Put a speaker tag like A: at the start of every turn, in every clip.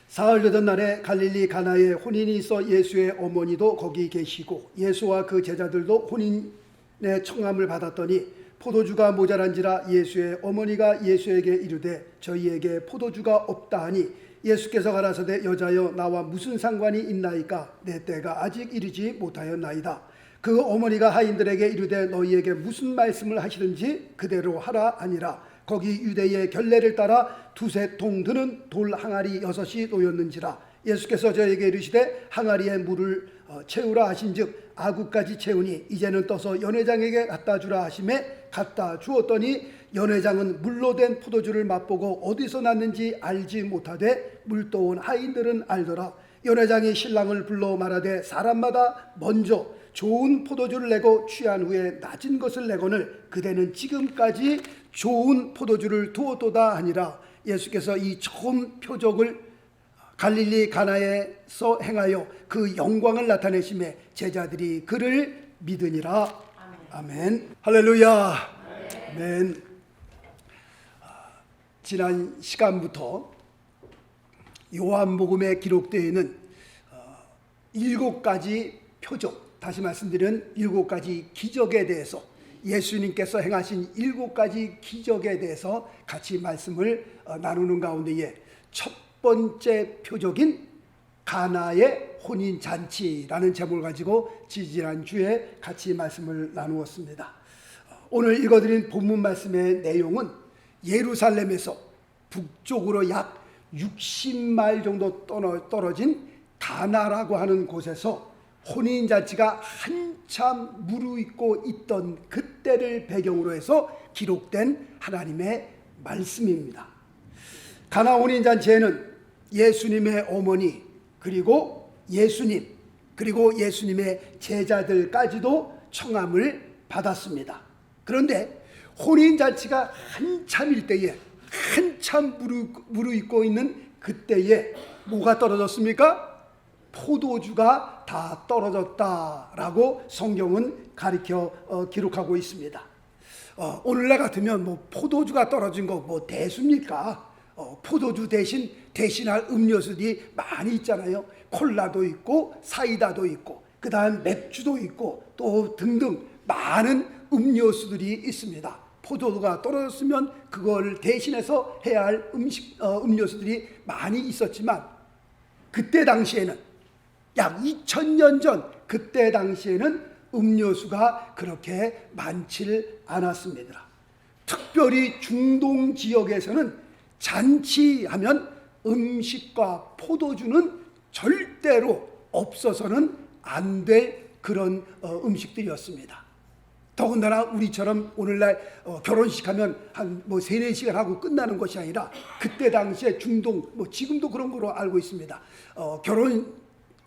A: 사흘 되던 날에 갈릴리 가나에 혼인이 있어 예수의 어머니도 거기 계시고 예수와 그 제자들도 혼인의 청함을 받았더니 포도주가 모자란지라 예수의 어머니가 예수에게 이르되 저희에게 포도주가 없다 하니 예수께서 가라사대 여자여 나와 무슨 상관이 있나이까 내 때가 아직 이르지 못하였나이다. 그 어머니가 하인들에게 이르되 너희에게 무슨 말씀을 하시든지 그대로 하라 하니라. 거기 유대의 결례를 따라 두세 통 드는 돌 항아리 6이 놓였는지라. 예수께서 저에게 이르시되 항아리에 물을 채우라 하신즉 아구까지 채우니 이제는 떠서 연회장에게 갖다 주라 하심에 갖다 주었더니 연회장은 물로 된 포도주를 맛보고 어디서 났는지 알지 못하되 물떠온 하인들은 알더라. 연회장이 신랑을 불러 말하되 사람마다 먼저 좋은 포도주를 내고 취한 후에 낮은 것을 내거늘 그대는 지금까지 좋은 포도주를 두었도다 하니라. 예수께서 이 좋은 표적을 갈릴리 가나에서 행하여 그 영광을 나타내심에 제자들이 그를 믿으니라. 아멘. 할렐루야. 아멘. 지난 시간부터 요한복음에 기록되어 있는 7가지 표적, 다시 말씀드리는 7가지 기적에 대해서, 예수님께서 행하신 7가지 기적에 대해서 같이 말씀을 나누는 가운데에 첫 번째 표적인 가나의 혼인잔치라는 제목을 가지고 지지난주에 같이 말씀을 나누었습니다. 오늘 읽어드린 본문 말씀의 내용은 예루살렘에서 북쪽으로 약 60마일 정도 떨어진 가나라고 하는 곳에서 혼인잔치가 한참 무르익고 있던 그때를 배경으로 해서 기록된 하나님의 말씀입니다. 가나 혼인잔치에는 예수님의 어머니 그리고 예수님 그리고 예수님의 제자들까지도 청함을 받았습니다. 그런데 혼인잔치가 한참일 때에, 한참 무르익고 있는 그때에 뭐가 떨어졌습니까? 포도주가 다 떨어졌다라고 성경은 가리켜 기록하고 있습니다. 오늘날 같으면 뭐 포도주가 떨어진 거 뭐 대수입니까? 포도주 대신할 음료수들이 많이 있잖아요. 콜라도 있고 사이다도 있고 그 다음 맥주도 있고 또 등등 많은 음료수들이 있습니다. 포도주가 떨어졌으면 그걸 대신해서 해야 할 음료수들이 많이 있었지만 그때 당시에는 약 2000년 전 그때 당시에는 음료수가 그렇게 많지 않았습니다. 특별히 중동 지역에서는 잔치하면 음식과 포도주는 절대로 없어서는 안 될 그런 음식들이었습니다. 더군다나 우리처럼 오늘날 결혼식 하면 한 3-4시간 하고 끝나는 것이 아니라 그때 당시에 중동, 지금도 그런 거로 알고 있습니다.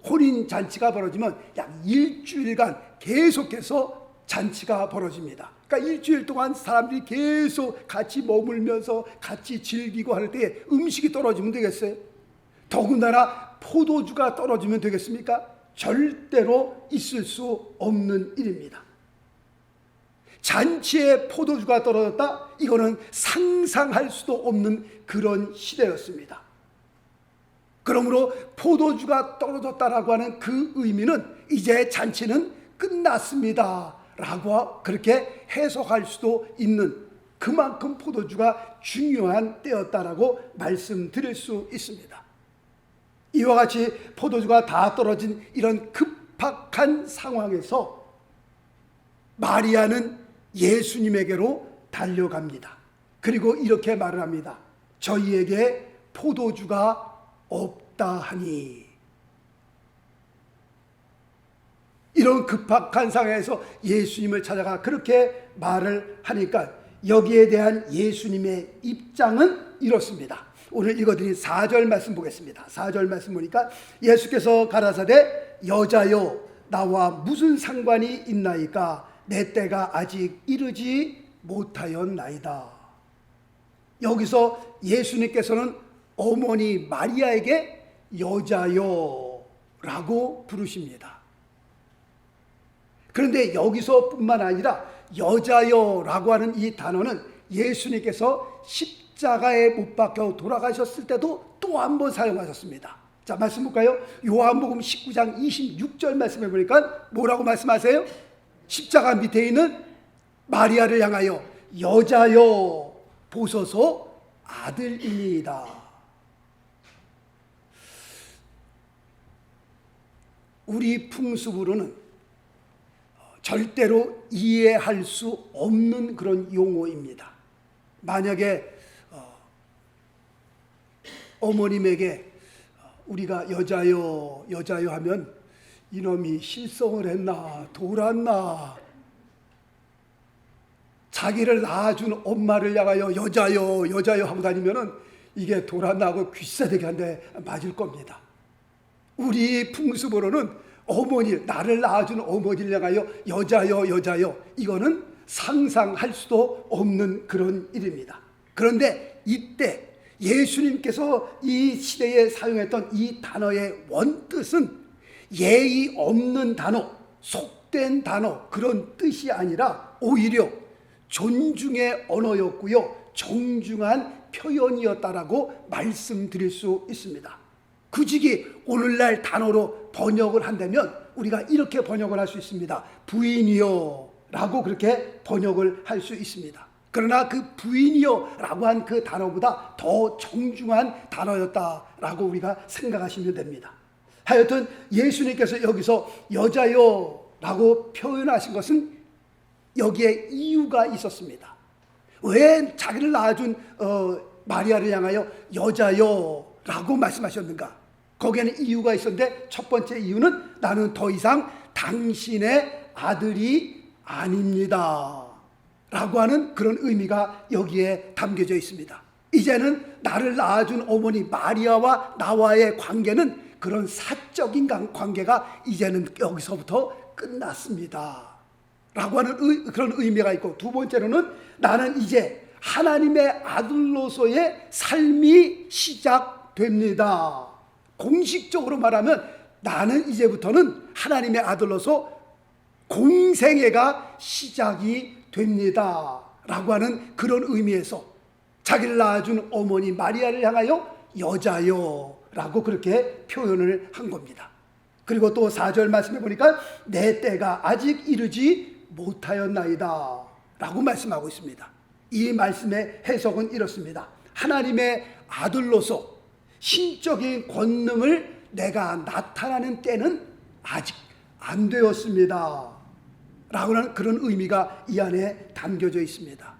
A: 혼인 잔치가 벌어지면 약 일주일간 계속해서 잔치가 벌어집니다. 그러니까 일주일 동안 사람들이 계속 같이 머물면서 같이 즐기고 할 때 음식이 떨어지면 되겠어요? 더군다나 포도주가 떨어지면 되겠습니까? 절대로 있을 수 없는 일입니다. 잔치에 포도주가 떨어졌다? 이거는 상상할 수도 없는 그런 시대였습니다. 그러므로 포도주가 떨어졌다라고 하는 그 의미는 이제 잔치는 끝났습니다 라고 그렇게 해석할 수도 있는, 그만큼 포도주가 중요한 때였다라고 말씀드릴 수 있습니다. 이와 같이 포도주가 다 떨어진 이런 급박한 상황에서 마리아는 예수님에게로 달려갑니다. 그리고 이렇게 말을 합니다. 저희에게 포도주가 없다 하니. 이런 급박한 상황에서 예수님을 찾아가 그렇게 말을 하니까 여기에 대한 예수님의 입장은 이렇습니다. 오늘 읽어드린 4절 말씀 보겠습니다. 4절 말씀 보니까 예수께서 가라사대 여자여 나와 무슨 상관이 있나이까 내 때가 아직 이르지 못하였나이다. 여기서 예수님께서는 어머니 마리아에게 여자여 라고 부르십니다. 그런데 여기서 뿐만 아니라 여자여 라고 하는 이 단어는 예수님께서 십자가에 못 박혀 돌아가셨을 때도 또 한 번 사용하셨습니다. 자, 말씀 볼까요? 요한복음 19장 26절 말씀해 보니까 뭐라고 말씀하세요? 십자가 밑에 있는 마리아를 향하여 여자여 보소서 아들이니이다. 우리 풍습으로는 절대로 이해할 수 없는 그런 용어입니다. 만약에 어머님에게 우리가 여자요 여자요 하면 이놈이 실성을 했나 돌았나, 자기를 낳아준 엄마를 향하여 여자요 여자요 하고 다니면은 이게 돌았나 하고 귀싸대기 한 대 맞을 겁니다. 우리 풍습으로는 어머니, 나를 낳아준 어머니를 향하여 여자요 여자요, 이거는 상상할 수도 없는 그런 일입니다. 그런데 이때 예수님께서 이 시대에 사용했던 이 단어의 원뜻은 예의 없는 단어, 속된 단어, 그런 뜻이 아니라 오히려 존중의 언어였고요, 정중한 표현이었다라고 말씀드릴 수 있습니다. 굳이 오늘날 단어로 번역을 한다면 우리가 이렇게 번역을 할 수 있습니다. 부인이요 라고 그렇게 번역을 할 수 있습니다. 그러나 그 부인이요 라고 한 그 단어보다 더 정중한 단어였다라고 우리가 생각하시면 됩니다. 하여튼 예수님께서 여기서 여자요 라고 표현하신 것은 여기에 이유가 있었습니다. 왜 자기를 낳아준 마리아를 향하여 여자요 라고 말씀하셨는가? 거기에는 이유가 있었는데, 첫 번째 이유는 나는 더 이상 당신의 아들이 아닙니다 라고 하는 그런 의미가 여기에 담겨져 있습니다. 이제는 나를 낳아준 어머니 마리아와 나와의 관계는 그런 사적인 관계가 이제는 여기서부터 끝났습니다 라고 하는 그런 의미가 있고, 두 번째로는 나는 이제 하나님의 아들로서의 삶이 시작됩니다. 공식적으로 말하면 나는 이제부터는 하나님의 아들로서 공생애가 시작이 됩니다 라고 하는 그런 의미에서 자기를 낳아준 어머니 마리아를 향하여 여자요 라고 그렇게 표현을 한 겁니다. 그리고 또 4절 말씀해 보니까 내 때가 아직 이르지 못하였나이다 라고 말씀하고 있습니다. 이 말씀의 해석은 이렇습니다. 하나님의 아들로서 신적인 권능을 내가 나타나는 때는 아직 안 되었습니다 라고 하는 그런 의미가 이 안에 담겨져 있습니다.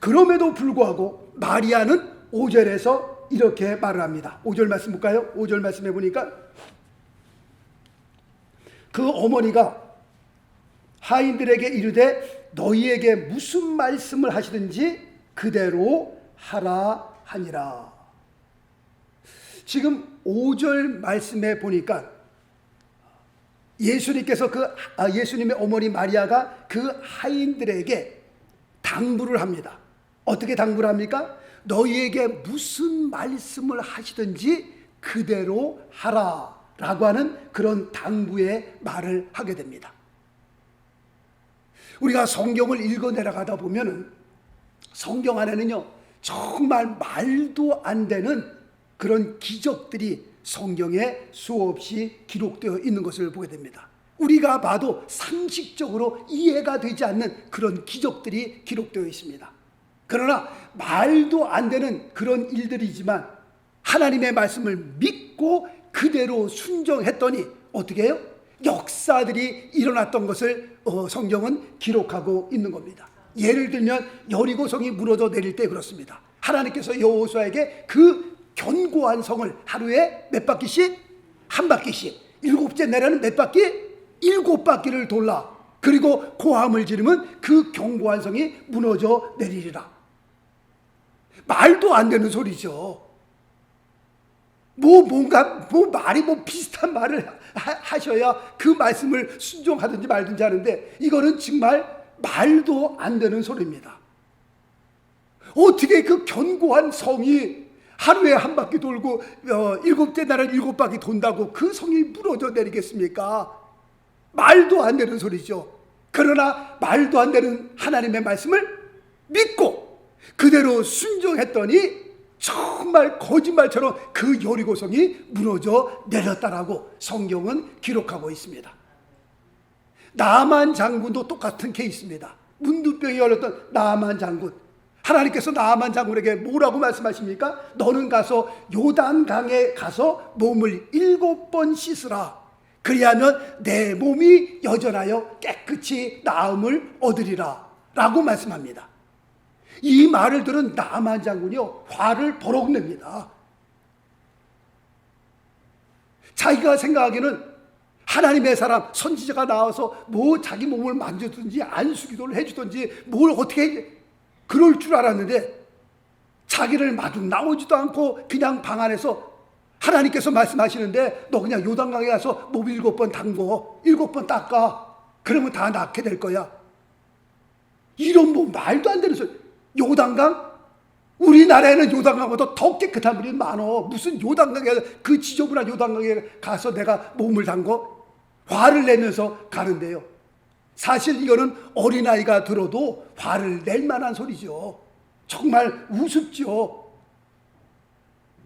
A: 그럼에도 불구하고 마리아는 5절에서 이렇게 말을 합니다. 5절 말씀 볼까요? 5절 말씀해 보니까 그 어머니가 하인들에게 이르되 너희에게 무슨 말씀을 하시든지 그대로 하라 하니라. 지금 5절 말씀에 보니까 예수님께서 예수님의 어머니 마리아가 그 하인들에게 당부를 합니다. 어떻게 당부를 합니까? 너희에게 무슨 말씀을 하시든지 그대로 하라 라고 하는 그런 당부의 말을 하게 됩니다. 우리가 성경을 읽어 내려가다 보면은 성경 안에는요 정말 말도 안 되는 그런 기적들이 성경에 수없이 기록되어 있는 것을 보게 됩니다. 우리가 봐도 상식적으로 이해가 되지 않는 그런 기적들이 기록되어 있습니다. 그러나 말도 안 되는 그런 일들이지만 하나님의 말씀을 믿고 그대로 순종했더니 어떻게 해요? 역사들이 일어났던 것을 성경은 기록하고 있는 겁니다. 예를 들면 여리고성이 무너져 내릴 때 그렇습니다. 하나님께서 여호수아에게 그 견고한 성을 하루에 몇 바퀴씩? 한 바퀴씩. 일곱째 내려는 몇 바퀴? 7바퀴를 돌라. 그리고 고함을 지르면 그 견고한 성이 무너져 내리리라. 말도 안 되는 소리죠. 말이 비슷한 말을 하셔야 그 말씀을 순종하든지 말든지 하는데, 이거는 정말 말도 안 되는 소리입니다. 어떻게 그 견고한 성이 하루에 한 바퀴 돌고 7째 날은 7바퀴 돈다고 그 성이 무너져 내리겠습니까? 말도 안 되는 소리죠. 그러나 말도 안 되는 하나님의 말씀을 믿고 그대로 순종했더니 정말 거짓말처럼 그 여리고성이 무너져 내렸다라고 성경은 기록하고 있습니다. 나만 장군도 똑같은 케이스입니다. 문둥병이 걸렸던 나만 장군. 하나님께서 나만 장군에게 뭐라고 말씀하십니까? 너는 가서 요단강에 가서 몸을 7번 씻으라. 그리하면 내 몸이 여전하여 깨끗이 나음을 얻으리라 라고 말씀합니다. 이 말을 들은 나만 장군이요, 화를 버럭 냅니다. 자기가 생각하기에는 하나님의 사람 선지자가 나와서 뭐 자기 몸을 만져주든지 안수기도를 해주든지 뭘 어떻게 그럴 줄 알았는데, 자기를 마중 나오지도 않고 그냥 방 안에서 하나님께서 말씀하시는데 너 그냥 요단강에 가서 몸 7번 담궈, 7번 닦아, 그러면 다 낫게 될 거야. 이런 뭐 말도 안 되는 소리. 요단강? 우리나라에는 요단강보다 더 깨끗한 물이 많어. 무슨 요단강에, 그 지저분한 요단강에 가서 내가 몸을 담궈? 화를 내면서 가는데요, 사실 이거는 어린아이가 들어도 화를 낼 만한 소리죠. 정말 우습죠.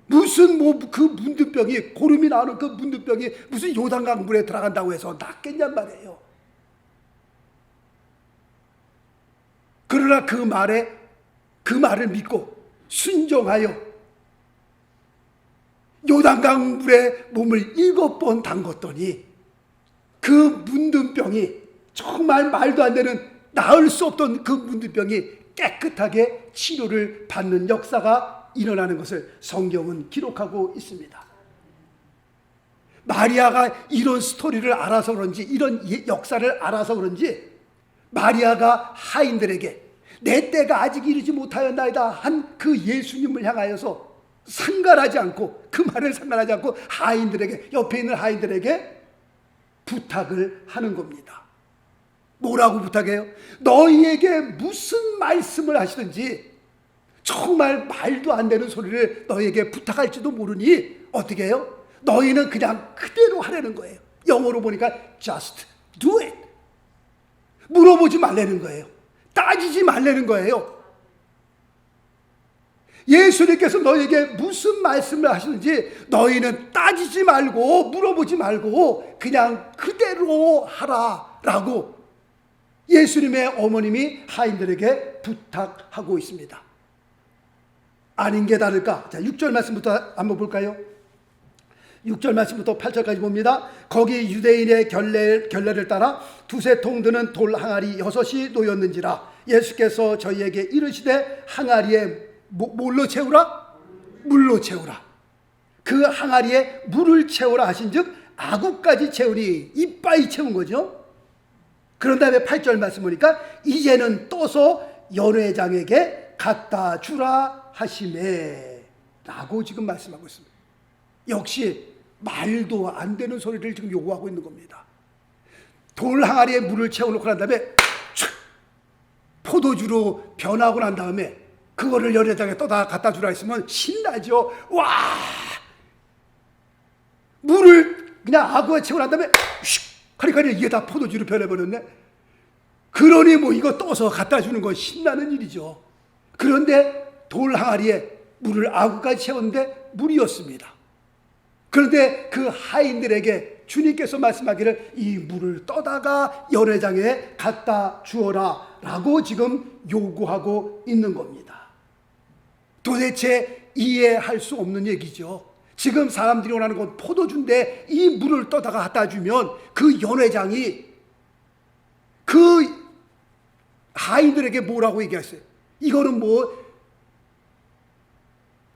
A: 무슨 뭐 그 문둥병이, 고름이 나오는 그 문둥병이 무슨 요단강 물에 들어간다고 해서 낫겠냔 말이에요. 그러나 그 말을 믿고 순종하여 요단강 물에 몸을 7번 담궜더니 그 문둥병이, 정말 말도 안 되는, 나을 수 없던 그 문둥병이 깨끗하게 치료를 받는 역사가 일어나는 것을 성경은 기록하고 있습니다. 마리아가 이런 스토리를 알아서 그런지, 이런 역사를 알아서 그런지, 마리아가 하인들에게 내 때가 아직 이르지 못하였나이다 한 그 예수님을 향하여서 상관하지 않고, 그 말을 상관하지 않고 하인들에게, 옆에 있는 하인들에게 부탁을 하는 겁니다. 뭐라고 부탁해요? 너희에게 무슨 말씀을 하시든지, 정말 말도 안 되는 소리를 너희에게 부탁할지도 모르니 어떻게 해요? 너희는 그냥 그대로 하라는 거예요. 영어로 보니까 just do it. 물어보지 말라는 거예요. 따지지 말라는 거예요. 예수님께서 너희에게 무슨 말씀을 하시는지 너희는 따지지 말고 물어보지 말고 그냥 그대로 하라라고 예수님의 어머님이 하인들에게 부탁하고 있습니다. 아닌 게 다를까? 자, 6절 말씀부터 한번 볼까요? 6절 말씀부터 8절까지 봅니다. 거기 유대인의 결례를 따라 두세 통 드는 돌 항아리 6이 놓였는지라 예수께서 저희에게 이르시되 항아리에 뭘로 채우라? 물로 채우라. 그 항아리에 물을 채우라 하신즉 아구까지 채우니, 이빠이 채운 거죠. 그런 다음에 8절 말씀 보니까 이제는 떠서 연회장에게 갖다 주라 하시매 라고 지금 말씀하고 있습니다. 역시 말도 안 되는 소리를 지금 요구하고 있는 겁니다. 돌 항아리에 물을 채워놓고 난 다음에 포도주로 변하고 난 다음에 그거를 연회장에 떠다 갖다 주라 했으면 신나죠. 와, 물을 그냥 아구에 채워 난 다음에 하니까 이게 다 포도주로 변해버렸네. 그러니 뭐 이거 떠서 갖다 주는 건 신나는 일이죠. 그런데 돌 항아리에 물을 아구까지 채웠는데 물이었습니다. 그런데 그 하인들에게 주님께서 말씀하기를 이 물을 떠다가 연회장에 갖다 주어라 라고 지금 요구하고 있는 겁니다. 도대체 이해할 수 없는 얘기죠. 지금 사람들이 원하는 건 포도주인데 이 물을 떠다가 갖다 주면 그 연회장이 그 하인들에게 뭐라고 얘기했어요? 이거는 뭐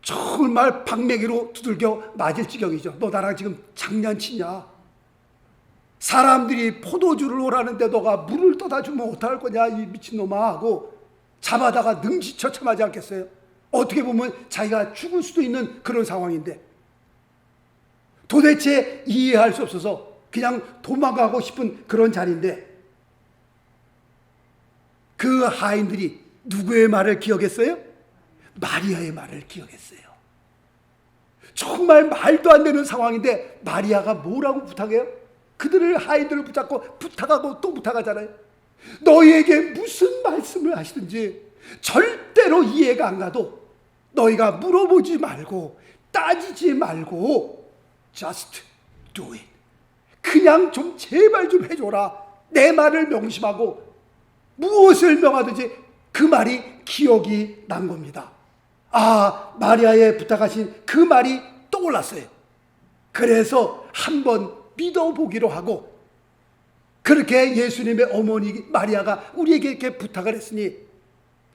A: 정말 방맹이로 두들겨 맞을 지경이죠. 너 나랑 지금 장난치냐? 사람들이 포도주를 오라는데 너가 물을 떠다 주면 어떡할 거냐 이 미친놈아 하고 잡아다가 능지처참하지 않겠어요? 어떻게 보면 자기가 죽을 수도 있는 그런 상황인데 도대체 이해할 수 없어서 그냥 도망가고 싶은 그런 자리인데 그 하인들이 누구의 말을 기억했어요? 마리아의 말을 기억했어요. 정말 말도 안 되는 상황인데 마리아가 뭐라고 부탁해요? 그들을 하인들을 붙잡고 부탁하고 또 부탁하잖아요. 너희에게 무슨 말씀을 하시든지 절대로 이해가 안 가도 너희가 물어보지 말고 따지지 말고 just do it. 그냥 좀 제발 좀 해줘라. 내 말을 명심하고 무엇을 명하든지 그 말이 기억이 난 겁니다. 아, 마리아에 부탁하신 그 말이 떠올랐어요. 그래서 한번 믿어보기로 하고, 그렇게 예수님의 어머니 마리아가 우리에게 이렇게 부탁을 했으니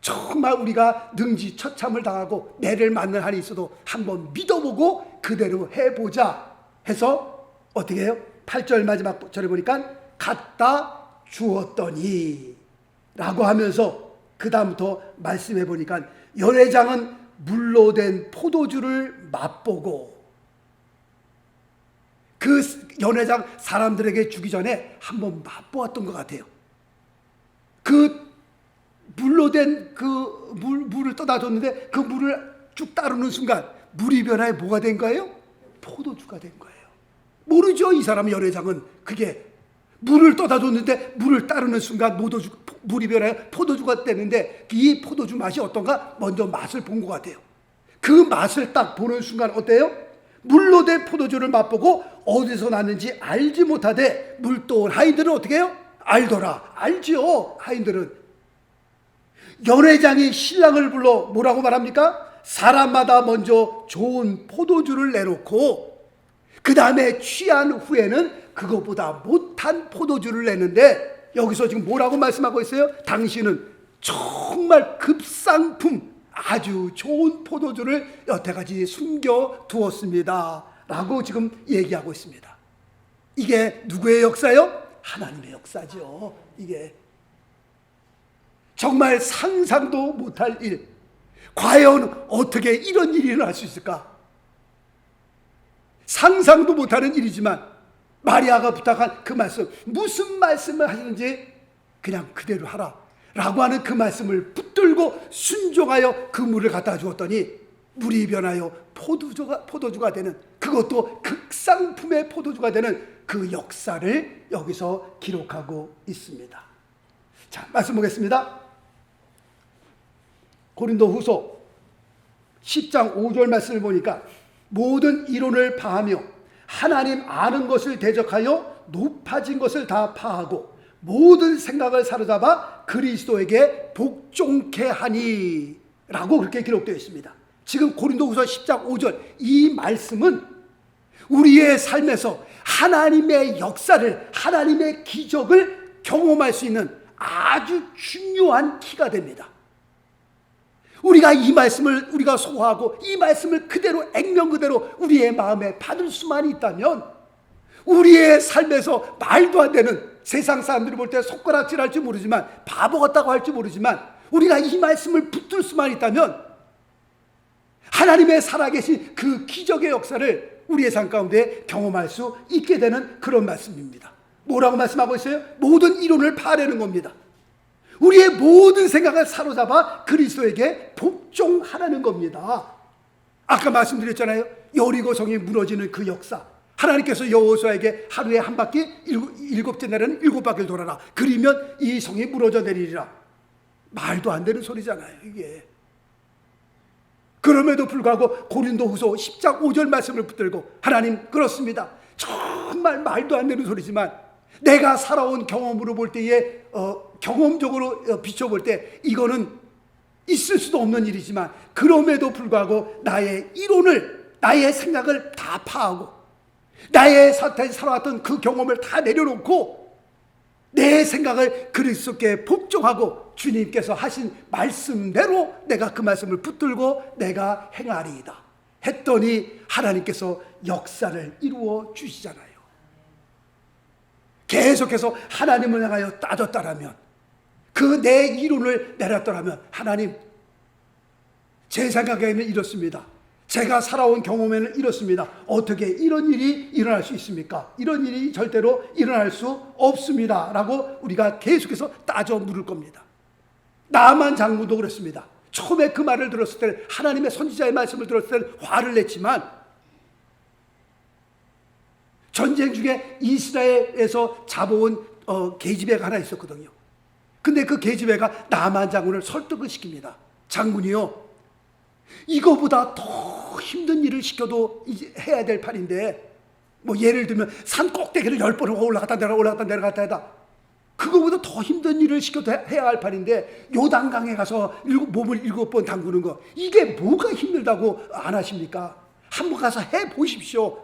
A: 정말 우리가 능지처참을 당하고 매를 맞는 한이 있어도 한번 믿어보고 그대로 해보자 해서 어떻게 해요? 8절 마지막 절에 보니까 갖다 주었더니 라고 하면서 그 다음부터 말씀해 보니까 연회장은 물로 된 포도주를 맛보고, 그 연회장 사람들에게 주기 전에 한번 맛보았던 것 같아요. 그 물로 된 그 물을 떠다 줬는데 그 물을 쭉 따르는 순간 물이 변화해 뭐가 된 거예요? 포도주가 된 거예요. 모르죠, 이 사람 연회장은. 그게 물을 떠다 줬는데 물을 따르는 순간 물이 변화해 포도주가 됐는데 이 포도주 맛이 어떤가 먼저 맛을 본 것 같아요. 그 맛을 딱 보는 순간 어때요? 물로 된 포도주를 맛보고 어디서 났는지 알지 못하되 물도 하인들은 어떻게 해요? 알더라. 알지요, 하인들은. 연회장이 신랑을 불러 뭐라고 말합니까? 사람마다 먼저 좋은 포도주를 내놓고 그 다음에 취한 후에는 그것보다 못한 포도주를 내는데, 여기서 지금 뭐라고 말씀하고 있어요? 당신은 정말 급상품 아주 좋은 포도주를 여태까지 숨겨 두었습니다 라고 지금 얘기하고 있습니다. 이게 누구의 역사요? 하나님의 역사죠. 이게 정말 상상도 못할 일. 과연 어떻게 이런 일이 일어날 수 있을까? 상상도 못하는 일이지만 마리아가 부탁한 그 말씀, 무슨 말씀을 하시는지 그냥 그대로 하라 라고 하는 그 말씀을 붙들고 순종하여 그 물을 갖다 주었더니 물이 변하여 포도주가 되는, 그것도 극상품의 포도주가 되는 그 역사를 여기서 기록하고 있습니다. 자, 말씀 보겠습니다. 고린도후서 10장 5절 말씀을 보니까 모든 이론을 파하며 하나님 아는 것을 대적하여 높아진 것을 다 파하고 모든 생각을 사로잡아 그리스도에게 복종케 하니 라고 그렇게 기록되어 있습니다. 지금 고린도후서 10장 5절 이 말씀은 우리의 삶에서 하나님의 역사를, 하나님의 기적을 경험할 수 있는 아주 중요한 키가 됩니다. 우리가 이 말씀을 우리가 소화하고 이 말씀을 그대로 액면 그대로 우리의 마음에 받을 수만 있다면 우리의 삶에서 말도 안 되는, 세상 사람들이 볼 때 손가락질할지 모르지만 바보 같다고 할지 모르지만 우리가 이 말씀을 붙들 수만 있다면 하나님의 살아계신 그 기적의 역사를 우리의 삶 가운데 경험할 수 있게 되는 그런 말씀입니다. 뭐라고 말씀하고 있어요? 모든 이론을 파내는 겁니다. 우리의 모든 생각을 사로잡아 그리스도에게 복종하라는 겁니다. 아까 말씀드렸잖아요. 여리고 성이 무너지는 그 역사. 하나님께서 여호수아에게 하루에 한 바퀴, 일곱째 날에는 7바퀴를 돌아라. 그러면 이 성이 무너져 내리리라. 말도 안 되는 소리잖아요, 이게. 그럼에도 불구하고 고린도후서 10장 5절 말씀을 붙들고 하나님, 그렇습니다. 정말 말도 안 되는 소리지만 내가 살아온 경험으로 볼 때에 경험적으로 비춰볼 때 이거는 있을 수도 없는 일이지만 그럼에도 불구하고 나의 이론을, 나의 생각을 다 파하고 나의 살아왔던 그 경험을 다 내려놓고 내 생각을 그리스도께 복종하고 주님께서 하신 말씀대로 내가 그 말씀을 붙들고 내가 행하리이다 했더니 하나님께서 역사를 이루어 주시잖아요. 계속해서 하나님을 향하여 따졌다라면, 그 내 이론을 내렸더라면, 하나님, 제 생각에는 이렇습니다. 제가 살아온 경험에는 이렇습니다. 어떻게 이런 일이 일어날 수 있습니까? 이런 일이 절대로 일어날 수 없습니다 라고 우리가 계속해서 따져 물을 겁니다. 나만 장군도 그렇습니다. 처음에 그 말을 들었을 때는, 하나님의 선지자의 말씀을 들었을 때는 화를 냈지만 전쟁 중에 이스라엘에서 잡아온 계집애가 하나 있었거든요. 근데 그 계집애가 나만 장군을 설득을 시킵니다. 장군이요, 이거보다 더 힘든 일을 시켜도 이제 해야 될 판인데, 뭐 예를 들면 산 꼭대기를 10번을 올라갔다 내려갔다 하다, 그거보다 더 힘든 일을 시켜도 해야 할 판인데 요단강에 가서 몸을 7번 담그는 거, 이게 뭐가 힘들다고 안 하십니까? 한번 가서 해보십시오.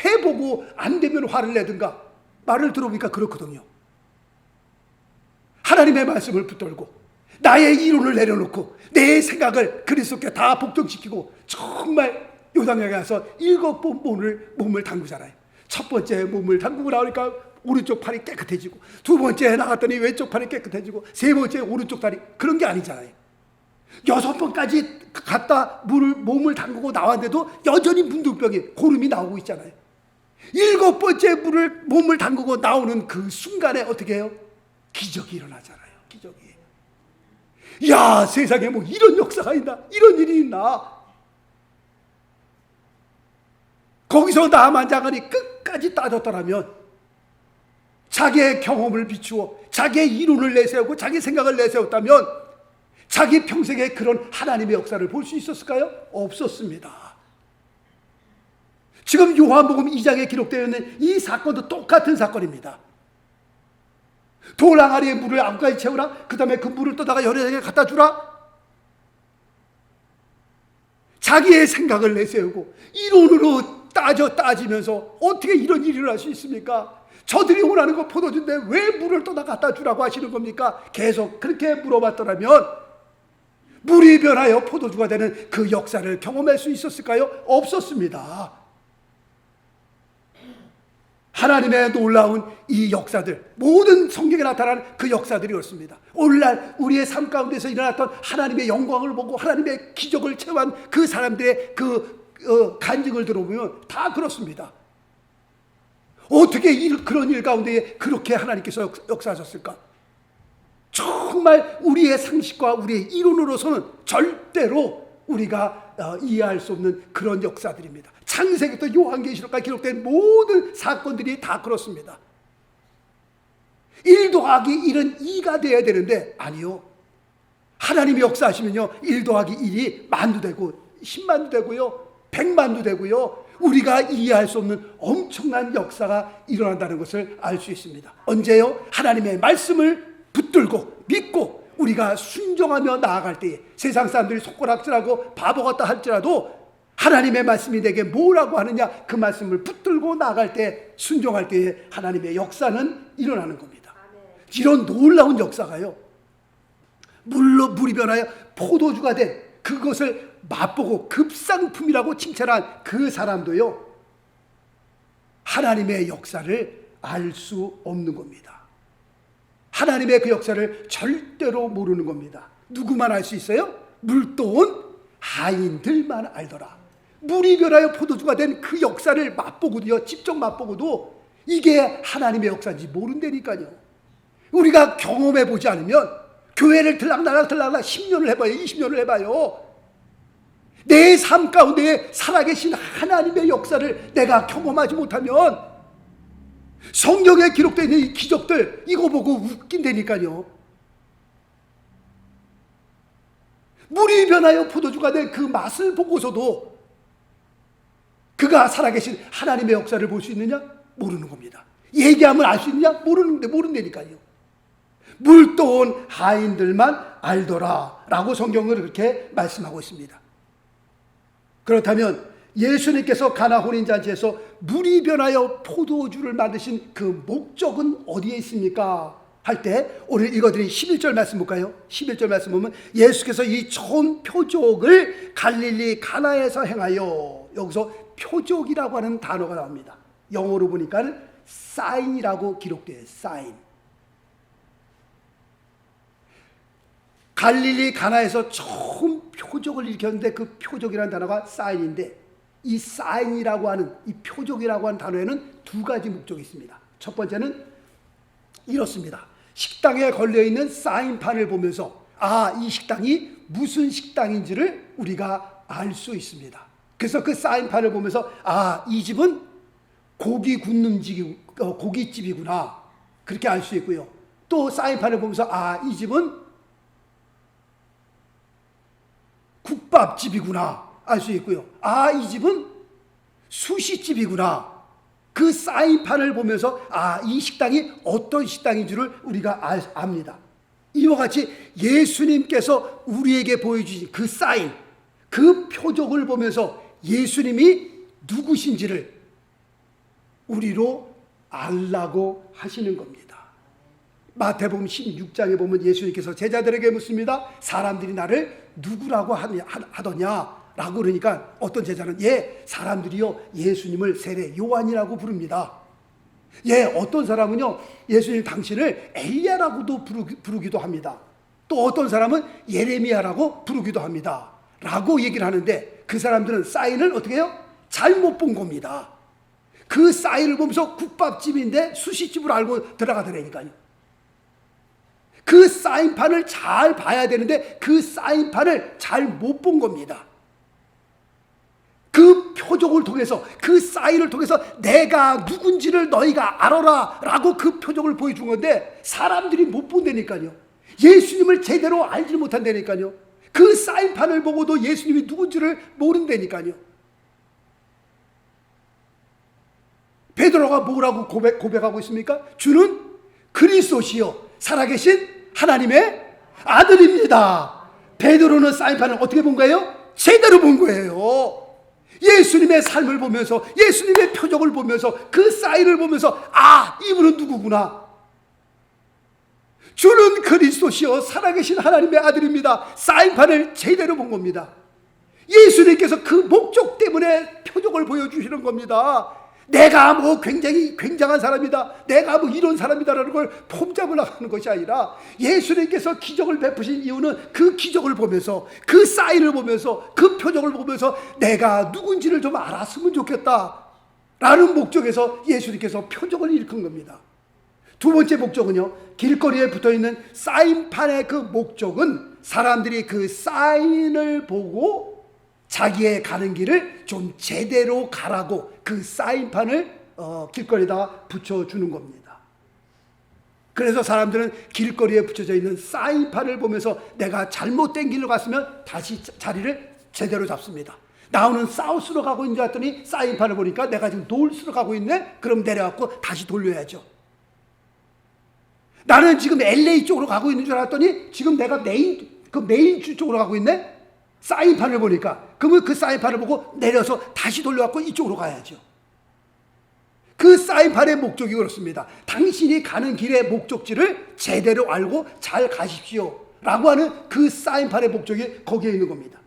A: 해보고 안 되면 화를 내든가. 말을 들어보니까 그렇거든요. 하나님의 말씀을 붙들고 나의 이론을 내려놓고 내 생각을 그리스도께 다 복종시키고 정말 요단강에 가서 7번 몸을 담그잖아요. 첫 번째 몸을 담그고 나오니까 오른쪽 팔이 깨끗해지고, 두 번째 나갔더니 왼쪽 팔이 깨끗해지고, 세 번째 오른쪽 다리. 그런 게 아니잖아요. 6번까지 갔다 몸을 담그고 나왔는데도 여전히 문둥병이 고름이 나오고 있잖아요. 7번째 몸을 담그고 나오는 그 순간에 어떻게 해요? 기적이 일어나잖아요. 기적이. 야, 세상에 뭐 이런 역사가 있나? 이런 일이 있나? 거기서 나만 장관이 끝까지 따졌더라면, 자기의 경험을 비추어 자기의 이론을 내세우고 자기 생각을 내세웠다면 자기 평생에 그런 하나님의 역사를 볼 수 있었을까요? 없었습니다. 지금 요한복음 2장에 기록되어 있는 이 사건도 똑같은 사건입니다. 돌 항아리에 물을 9가지 채우라, 그 다음에 그 물을 떠다가 여러 갖다 주라. 자기의 생각을 내세우고 이론으로 따지면서 어떻게 이런 일을 할 수 있습니까? 저들이 원하는 거 포도주인데 왜 물을 떠다 갖다 주라고 하시는 겁니까? 계속 그렇게 물어봤더라면 물이 변하여 포도주가 되는 그 역사를 경험할 수 있었을까요? 없었습니다. 하나님의 놀라운 이 역사들, 모든 성경에 나타나는 그 역사들이 그렇습니다. 오늘날 우리의 삶 가운데서 일어났던 하나님의 영광을 보고 하나님의 기적을 체험한 그 사람들의 간증을 들어보면 다 그렇습니다. 어떻게 그런 일 가운데 그렇게 하나님께서 역사하셨을까? 정말 우리의 상식과 우리의 이론으로서는 절대로 우리가 이해할 수 없는 그런 역사들입니다. 창세기부터 요한계시록까지 기록된 모든 사건들이 다 그렇습니다. 1 더하기 1은 2가 돼야 되는데 아니요. 하나님이 역사하시면요, 1 더하기 1이 만도 되고 10만도 되고요, 100만도 되고요, 우리가 이해할 수 없는 엄청난 역사가 일어난다는 것을 알 수 있습니다. 언제요? 하나님의 말씀을 붙들고 믿고 우리가 순종하며 나아갈 때에, 세상 사람들이 손가락질하고 바보 같다 할지라도 하나님의 말씀이 내게 뭐라고 하느냐, 그 말씀을 붙들고 나아갈 때, 순종할 때에 하나님의 역사는 일어나는 겁니다. 이런 놀라운 역사가요, 물이 변하여 포도주가 된 그것을 맛보고 급상품이라고 칭찬한 그 사람도요, 하나님의 역사를 알 수 없는 겁니다. 하나님의 그 역사를 절대로 모르는 겁니다. 누구만 알 수 있어요? 물도온 하인들만 알더라. 물이 변하여 포도주가 된 그 역사를 맛보고도요, 직접 맛보고도 이게 하나님의 역사인지 모른다니까요. 우리가 경험해 보지 않으면, 교회를 들락날락 10년을 해봐요, 20년을 해봐요, 내 삶 가운데 살아계신 하나님의 역사를 내가 경험하지 못하면 성경에 기록되어 있는 이 기적들, 이거 보고 웃긴다니까요. 물이 변하여 포도주가 된 그 맛을 보고서도 그가 살아계신 하나님의 역사를 볼 수 있느냐? 모르는 겁니다. 얘기하면 알 수 있느냐? 모른다니까요. 물도온 하인들만 알더라 라고 성경은 그렇게 말씀하고 있습니다. 그렇다면 예수님께서 가나 혼인잔치에서 물이 변하여 포도주를 만드신 그 목적은 어디에 있습니까? 할 때 오늘 읽어드린 11절 말씀 볼까요? 11절 말씀 보면 예수께서 이 처음 표적을 갈릴리 가나에서 행하여, 여기서 표적이라고 하는 단어가 나옵니다. 영어로 보니까 사인이라고 기록돼요. 사인. 갈릴리 가나에서 처음 표적을 일으켰는데 그 표적이라는 단어가 사인인데, 이 사인이라고 하는, 이 표적이라고 하는 단어에는 2가지 목적이 있습니다. 첫 번째는 이렇습니다. 식당에 걸려있는 사인판을 보면서 이 식당이 무슨 식당인지를 우리가 알 수 있습니다. 그래서 그 사인판을 보면서 이 집은 고기 굽는 고깃집이구나, 그렇게 알 수 있고요. 또 사인판을 보면서 이 집은 국밥집이구나 알 수 있고요. 이 집은 수시집이구나. 그 사인판을 보면서 이 식당이 어떤 식당인 줄을 우리가 압니다. 이와 같이 예수님께서 우리에게 보여주신 그 사인, 그 표적을 보면서 예수님이 누구신지를 우리로 알라고 하시는 겁니다. 마태복음 16장에 보면 예수님께서 제자들에게 묻습니다. 사람들이 나를 누구라고 하더냐? 라고 그러니까 어떤 제자는 사람들이요 예수님을 세례 요한이라고 부릅니다. 어떤 사람은요 예수님 당신을 엘리야라고도 부르기도 합니다. 또 어떤 사람은 예레미야라고 부르기도 합니다. 라고 얘기를 하는데 그 사람들은 사인을 어떻게 해요? 잘못 본 겁니다. 그 사인을 보면서 국밥집인데 수시집으로 알고 들어가더라니까요. 그 사인판을 잘 봐야 되는데 그 사인판을 잘 못 본 겁니다. 그 표적을 통해서, 그 사인을 통해서 내가 누군지를 너희가 알아라 라고 그 표적을 보여준 건데 사람들이 못 본다니까요. 예수님을 제대로 알지 못한다니까요. 그 사인판을 보고도 예수님이 누군지를 모른다니까요. 베드로가 뭐라고 고백하고 있습니까? 주는 그리스도시요 살아계신 하나님의 아들입니다. 베드로는 사인판을 어떻게 본 거예요? 제대로 본 거예요. 예수님의 삶을 보면서, 예수님의 표적을 보면서, 그 사인을 보면서 이분은 누구구나. 주는 그리스도시요 살아계신 하나님의 아들입니다. 사인판을 제대로 본 겁니다. 예수님께서 그 목적 때문에 표적을 보여주시는 겁니다. 내가 굉장히 굉장한 사람이다, 내가 이런 사람이다라는 걸 폼잡으려고 하는 것이 아니라 예수님께서 기적을 베푸신 이유는 그 기적을 보면서, 그 사인을 보면서, 그 표적을 보면서 내가 누군지를 좀 알았으면 좋겠다 라는 목적에서 예수님께서 표적을 일으킨 겁니다. 두 번째 목적은요, 길거리에 붙어있는 사인판의 그 목적은 사람들이 그 사인을 보고 자기의 가는 길을 좀 제대로 가라고 그 사인판을 길거리에다 붙여주는 겁니다. 그래서 사람들은 길거리에 붙여져 있는 사인판을 보면서 내가 잘못된 길로 갔으면 다시 자리를 제대로 잡습니다. 나 오늘 사우스로 가고 있는 줄 알았더니 사인판을 보니까 내가 지금 노스로 가고 있네? 그럼 내려갖고 다시 돌려야죠. 나는 지금 LA 쪽으로 가고 있는 줄 알았더니 지금 내가 메인 쪽으로 가고 있네? 사인판을 보니까 그러면 그 사인판을 보고 내려서 다시 돌려갖고 이쪽으로 가야죠. 그 사인판의 목적이 그렇습니다. 당신이 가는 길의 목적지를 제대로 알고 잘 가십시오 라고 하는 그 사인판의 목적이 거기에 있는 겁니다.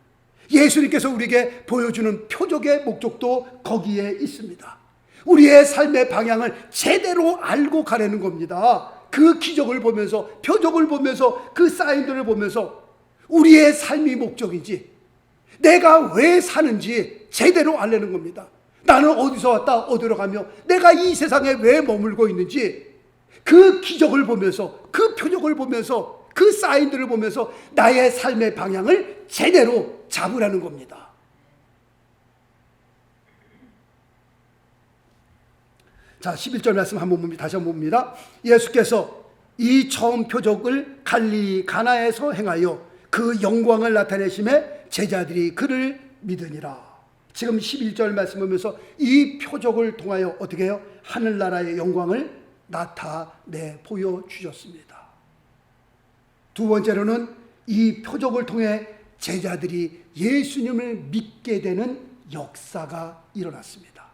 A: 예수님께서 우리에게 보여주는 표적의 목적도 거기에 있습니다. 우리의 삶의 방향을 제대로 알고 가려는 겁니다. 그 기적을 보면서, 표적을 보면서, 그 사인들을 보면서 우리의 삶이 목적인지, 내가 왜 사는지 제대로 알려는 겁니다. 나는 어디서 왔다 어디로 가며 내가 이 세상에 왜 머물고 있는지 그 기적을 보면서, 그 표적을 보면서, 그 사인들을 보면서 나의 삶의 방향을 제대로 잡으라는 겁니다. 자, 11절 말씀 한번 봅니다. 다시 한번 봅니다. 예수께서 이 처음 표적을 갈릴리 가나에서 행하여 그 영광을 나타내심에 제자들이 그를 믿으니라. 지금 11절 말씀 보면서 이 표적을 통하여 어떻게 해요? 하늘나라의 영광을 나타내 보여주셨습니다. 두 번째로는 이 표적을 통해 제자들이 예수님을 믿게 되는 역사가 일어났습니다.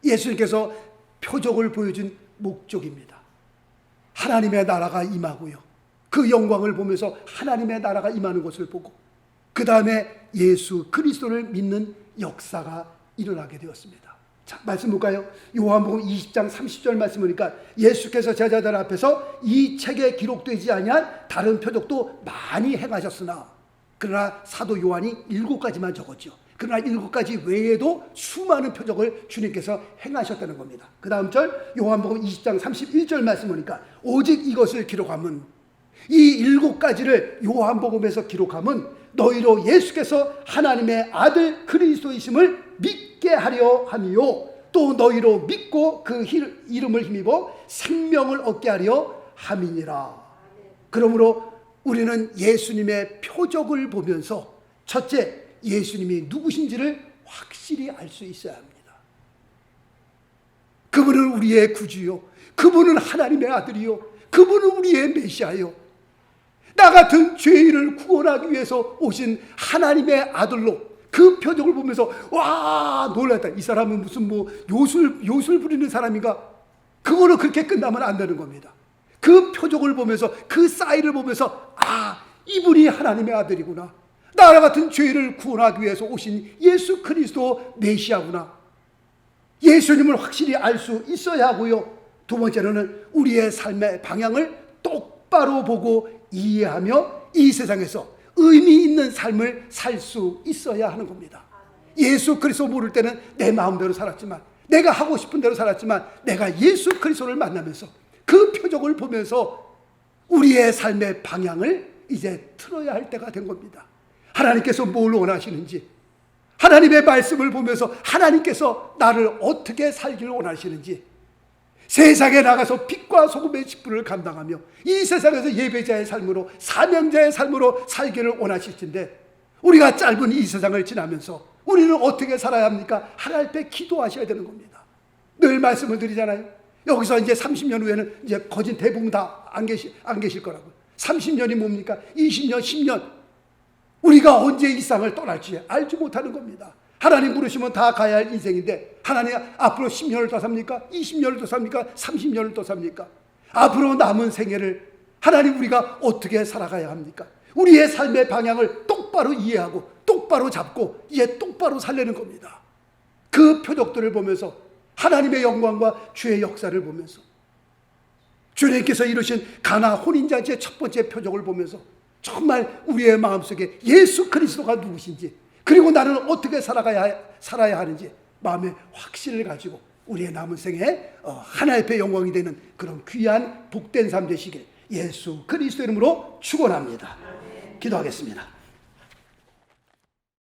A: 예수님께서 표적을 보여준 목적입니다. 하나님의 나라가 임하고요, 그 영광을 보면서 하나님의 나라가 임하는 것을 보고 그 다음에 예수 그리스도를 믿는 역사가 일어나게 되었습니다. 자, 말씀 볼까요? 요한복음 20장 30절 말씀 보니까 예수께서 제자들 앞에서 이 책에 기록되지 아니한 다른 표적도 많이 행하셨으나, 그러나 사도 요한이 7가지만 적었죠. 그러나 7가지 외에도 수많은 표적을 주님께서 행하셨다는 겁니다. 그 다음 절 요한복음 20장 31절 말씀 보니까 오직 이것을 기록함은, 이 7가지를 요한복음에서 기록함은 너희로 예수께서 하나님의 아들 그리스도이심을 믿게 하려 함이요, 또 너희로 믿고 그 이름을 힘입어 생명을 얻게 하려 함이니라. 그러므로 우리는 예수님의 표적을 보면서 첫째, 예수님이 누구신지를 확실히 알 수 있어야 합니다. 그분은 우리의 구주요, 그분은 하나님의 아들이요, 그분은 우리의 메시아요, 나 같은 죄인을 구원하기 위해서 오신 하나님의 아들로 그 표적을 보면서 와 놀랐다. 이 사람은 무슨 요술 부리는 사람인가? 그거로 그렇게 끝나면 안 되는 겁니다. 그 표적을 보면서, 그 사인을 보면서, 이분이 하나님의 아들이구나, 나 같은 죄인을 구원하기 위해서 오신 예수 그리스도 메시아구나, 예수님을 확실히 알 수 있어야 하고요. 두 번째로는 우리의 삶의 방향을 똑바로 보고 이해하며 이 세상에서 의미 있는 삶을 살 수 있어야 하는 겁니다. 예수 그리스도 모를 때는 내 마음대로 살았지만, 내가 하고 싶은 대로 살았지만, 내가 예수 그리스도를 만나면서 그 표적을 보면서 우리의 삶의 방향을 이제 틀어야 할 때가 된 겁니다. 하나님께서 뭘 원하시는지, 하나님의 말씀을 보면서 하나님께서 나를 어떻게 살기를 원하시는지, 세상에 나가서 빛과 소금의 직분을 감당하며 이 세상에서 예배자의 삶으로, 사명자의 삶으로 살기를 원하실 텐데, 우리가 짧은 이 세상을 지나면서 우리는 어떻게 살아야 합니까? 하나님 앞에 기도하셔야 되는 겁니다. 늘 말씀을 드리잖아요. 여기서 이제 30년 후에는 이제 거진 대부분 다 안 계실 거라고. 30년이 뭡니까? 20년, 10년. 우리가 언제 이 세상을 떠날지 알지 못하는 겁니다. 하나님 부르시면 다 가야 할 인생인데, 하나님 앞으로 10년을 더 삽니까? 20년을 더 삽니까? 30년을 더 삽니까? 앞으로 남은 생애를 하나님 우리가 어떻게 살아가야 합니까? 우리의 삶의 방향을 똑바로 이해하고 똑바로 잡고 이제 똑바로 살려는 겁니다. 그 표적들을 보면서, 하나님의 영광과 주의 역사를 보면서, 주님께서 이루신 가나 혼인잔치의 첫 번째 표적을 보면서 정말 우리의 마음속에 예수 그리스도가 누구신지, 그리고 나는 어떻게 살아야 하는지 마음의 확신을 가지고 우리의 남은 생에 하나님 앞에 영광이 되는 그런 귀한 복된 삶 되시길 예수 그리스도 이름으로 축원합니다. 기도하겠습니다.